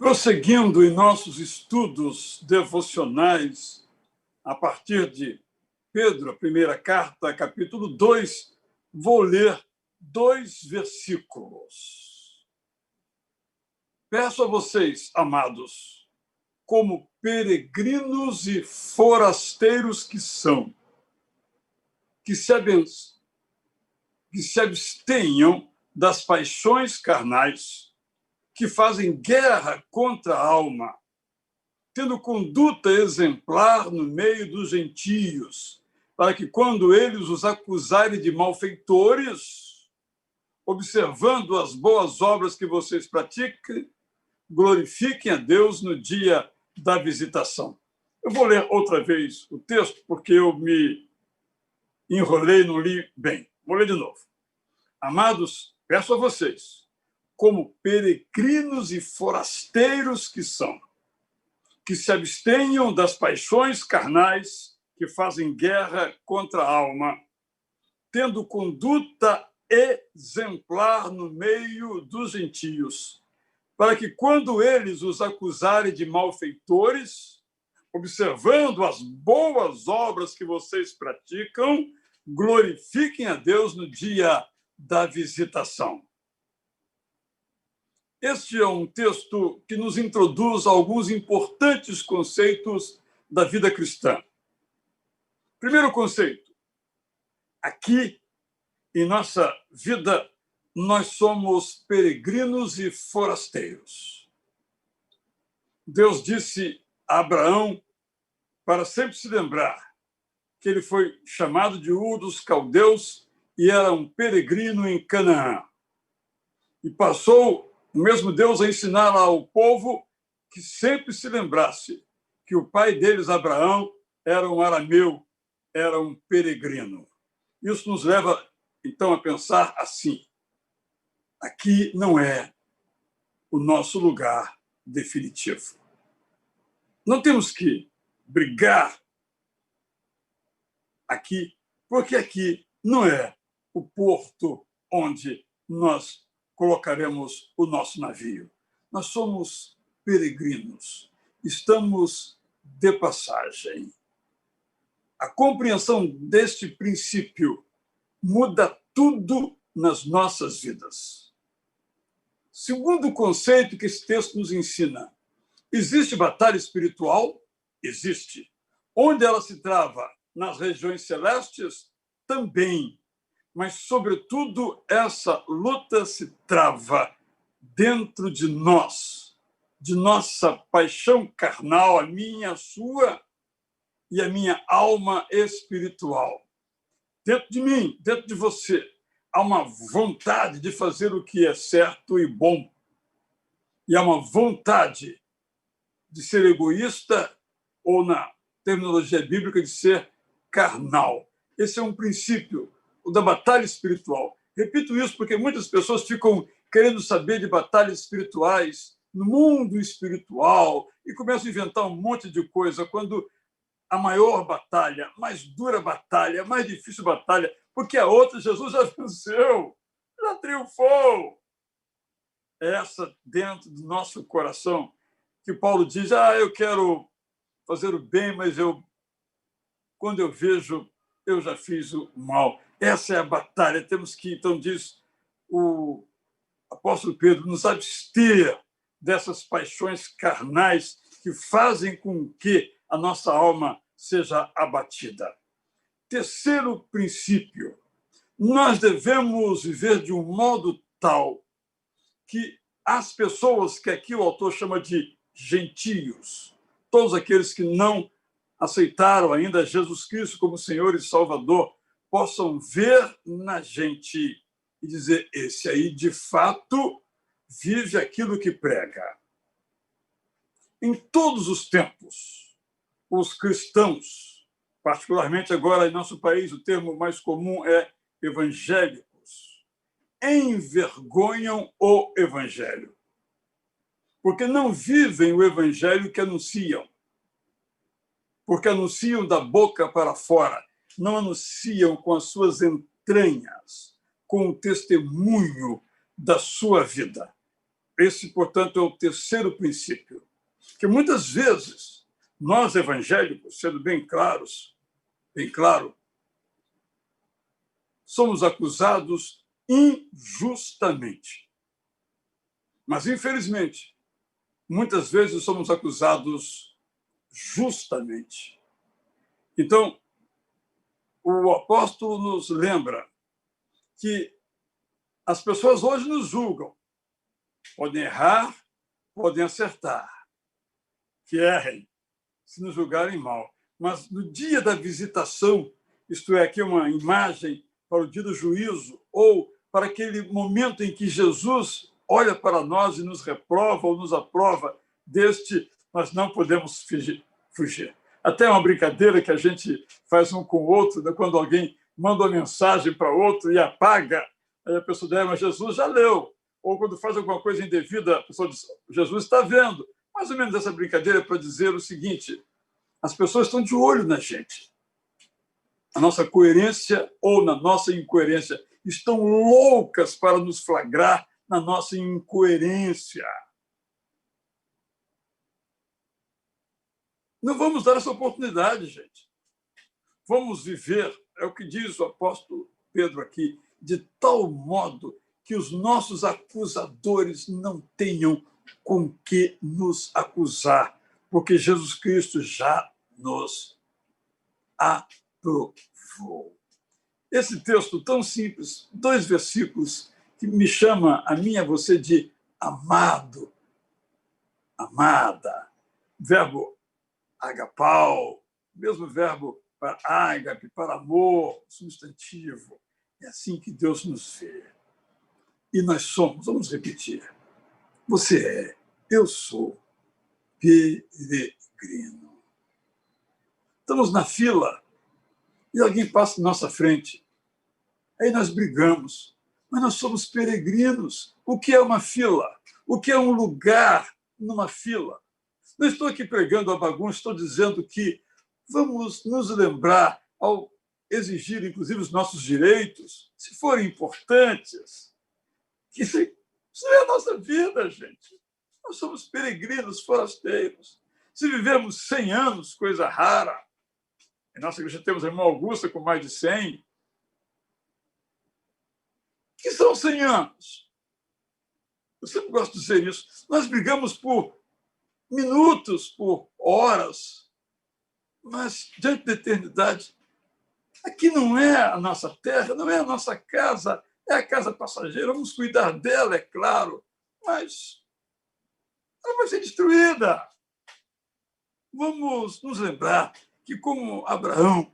Prosseguindo em nossos estudos devocionais, a partir de Pedro, a primeira carta, capítulo 2, vou ler 2 versículos. Peço a vocês, amados, como peregrinos e forasteiros que são, que se abstenham das paixões carnais, que fazem guerra contra a alma, tendo conduta exemplar no meio dos gentios, para que, quando eles os acusarem de malfeitores, observando as boas obras que vocês praticam, glorifiquem a Deus no dia da visitação. Eu vou ler outra vez o texto, porque eu me enrolei, não li bem. Vou ler de novo. Amados, peço a vocês, como peregrinos e forasteiros que são, que se abstenham das paixões carnais que fazem guerra contra a alma, tendo conduta exemplar no meio dos gentios, para que, quando eles os acusarem de malfeitores, observando as boas obras que vocês praticam, glorifiquem a Deus no dia da visitação. Este é um texto que nos introduz a alguns importantes conceitos da vida cristã. Primeiro conceito: aqui, em nossa vida, nós somos peregrinos e forasteiros. Deus disse a Abraão para sempre se lembrar que ele foi chamado de Ur dos Caldeus e era um peregrino em Canaã. E passou o mesmo Deus a ensinar ao povo que sempre se lembrasse que o pai deles, Abraão, era um arameu, era um peregrino. Isso nos leva, então, a pensar assim: aqui não é o nosso lugar definitivo. Não temos que brigar aqui, porque aqui não é o porto onde nós colocaremos o nosso navio. Nós somos peregrinos, estamos de passagem. A compreensão deste princípio muda tudo nas nossas vidas. Segundo conceito que esse texto nos ensina: existe batalha espiritual? Existe. Onde ela se trava? Nas regiões celestes? Também. Mas, sobretudo, essa luta se trava dentro de nós, de nossa paixão carnal, a minha, a sua e a minha alma espiritual. Dentro de mim, dentro de você, há uma vontade de fazer o que é certo e bom. E há uma vontade de ser egoísta, ou, na terminologia bíblica, de ser carnal. Esse é um princípio, o da batalha espiritual. Repito isso porque muitas pessoas ficam querendo saber de batalhas espirituais no mundo espiritual e começam a inventar um monte de coisa, quando a maior batalha, mais dura batalha, mais difícil batalha, porque a outra Jesus já venceu, já triunfou. É essa dentro do nosso coração que Paulo diz: eu quero fazer o bem, mas quando eu vejo, eu já fiz o mal. Essa é a batalha. Temos que, então, diz o apóstolo Pedro, nos abster dessas paixões carnais que fazem com que a nossa alma seja abatida. Terceiro princípio: nós devemos viver de um modo tal que as pessoas que aqui o autor chama de gentios, todos aqueles que não aceitaram ainda Jesus Cristo como Senhor e Salvador, possam ver na gente e dizer: esse aí, de fato, vive aquilo que prega. Em todos os tempos, os cristãos, particularmente agora em nosso país, o termo mais comum é evangélicos, envergonham o evangelho, porque não vivem o evangelho que anunciam, porque anunciam da boca para fora, não anunciam com as suas entranhas, com o testemunho da sua vida. Esse, portanto, é o terceiro princípio. Que muitas vezes, nós evangélicos, sendo bem claro, somos acusados injustamente. Mas, infelizmente, muitas vezes somos acusados justamente. Então, o apóstolo nos lembra que as pessoas hoje nos julgam. Podem errar, podem acertar. Que errem, se nos julgarem mal. Mas no dia da visitação, isto é, aqui uma imagem para o dia do juízo, ou para aquele momento em que Jesus olha para nós e nos reprova ou nos aprova, deste nós não podemos fugir. Até uma brincadeira que a gente faz um com o outro, né? Quando alguém manda uma mensagem para outro e apaga, aí a pessoa diz, mas Jesus já leu. Ou quando faz alguma coisa indevida, a pessoa diz, Jesus está vendo. Mais ou menos essa brincadeira para dizer o seguinte, as pessoas estão de olho na gente. A nossa coerência ou na nossa incoerência. Estão loucas para nos flagrar na nossa incoerência. Não vamos dar essa oportunidade, gente. Vamos viver, é o que diz o apóstolo Pedro aqui, de tal modo que os nossos acusadores não tenham com que nos acusar, porque Jesus Cristo já nos aprovou. Esse texto tão simples, 2 versículos, que me chama a mim e a você de amado, amada, verbo agapau, mesmo verbo para ágape, para amor, substantivo. É assim que Deus nos vê. E nós somos, vamos repetir, você é, eu sou peregrino. Estamos na fila e alguém passa na nossa frente. Aí nós brigamos, mas nós somos peregrinos. O que é uma fila? O que é um lugar numa fila? Não estou aqui pregando a bagunça, estou dizendo que vamos nos lembrar, ao exigir, inclusive, os nossos direitos, se forem importantes, que isso não é a nossa vida, gente. Nós somos peregrinos, forasteiros. Se vivemos 100 anos, coisa rara, em nossa igreja temos a irmã Augusta com mais de 100, o que são 100 anos? Eu sempre gosto de dizer isso. Nós brigamos por minutos, por horas, mas diante da eternidade, aqui não é a nossa terra, não é a nossa casa, é a casa passageira, vamos cuidar dela, é claro, mas ela vai ser destruída. Vamos nos lembrar que, como Abraão,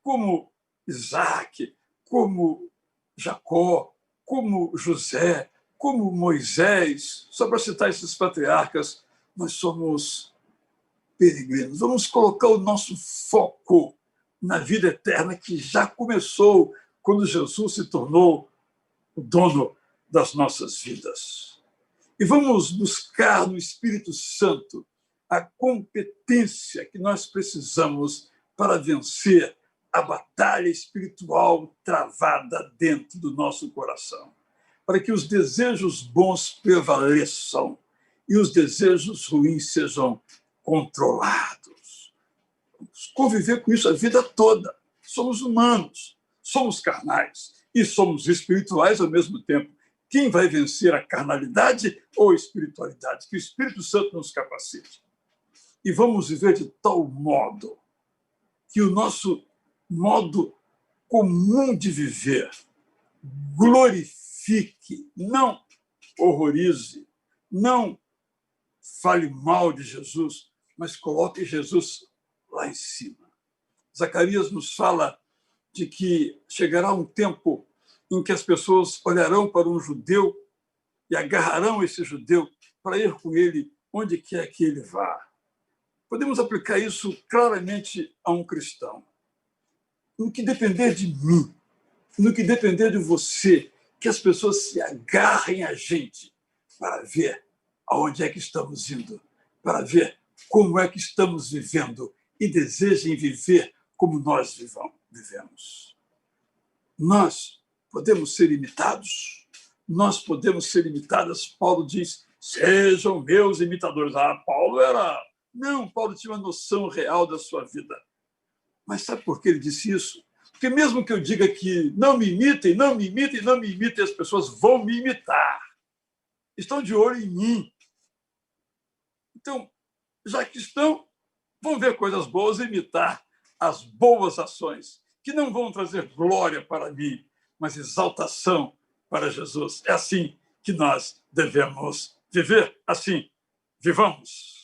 como Isaac, como Jacó, como José, como Moisés, só para citar esses patriarcas, nós somos peregrinos. Vamos colocar o nosso foco na vida eterna que já começou quando Jesus se tornou o dono das nossas vidas. E vamos buscar no Espírito Santo a competência que nós precisamos para vencer a batalha espiritual travada dentro do nosso coração, para que os desejos bons prevaleçam e os desejos ruins sejam controlados. Vamos conviver com isso a vida toda. Somos humanos, somos carnais e somos espirituais ao mesmo tempo. Quem vai vencer a carnalidade ou a espiritualidade? Que o Espírito Santo nos capacite. E vamos viver de tal modo que o nosso modo comum de viver glorifique, não horrorize, não fale mal de Jesus, mas coloque Jesus lá em cima. Zacarias nos fala de que chegará um tempo em que as pessoas olharão para um judeu e agarrarão esse judeu para ir com ele onde quer que ele vá. Podemos aplicar isso claramente a um cristão. No que depender de mim, no que depender de você, que as pessoas se agarrem a gente para ver aonde é que estamos indo, para ver como é que estamos vivendo e desejem viver como nós vivemos. Nós podemos ser imitados, nós podemos ser imitadas, Paulo diz, sejam meus imitadores. Paulo era... Não, Paulo tinha uma noção real da sua vida. Mas sabe por que ele disse isso? Porque mesmo que eu diga que não me imitem, não me imitem, não me imitem, as pessoas vão me imitar. Estão de olho em mim. Então, já que estão, vão ver coisas boas e imitar as boas ações, que não vão trazer glória para mim, mas exaltação para Jesus. É assim que nós devemos viver. Assim, vivamos.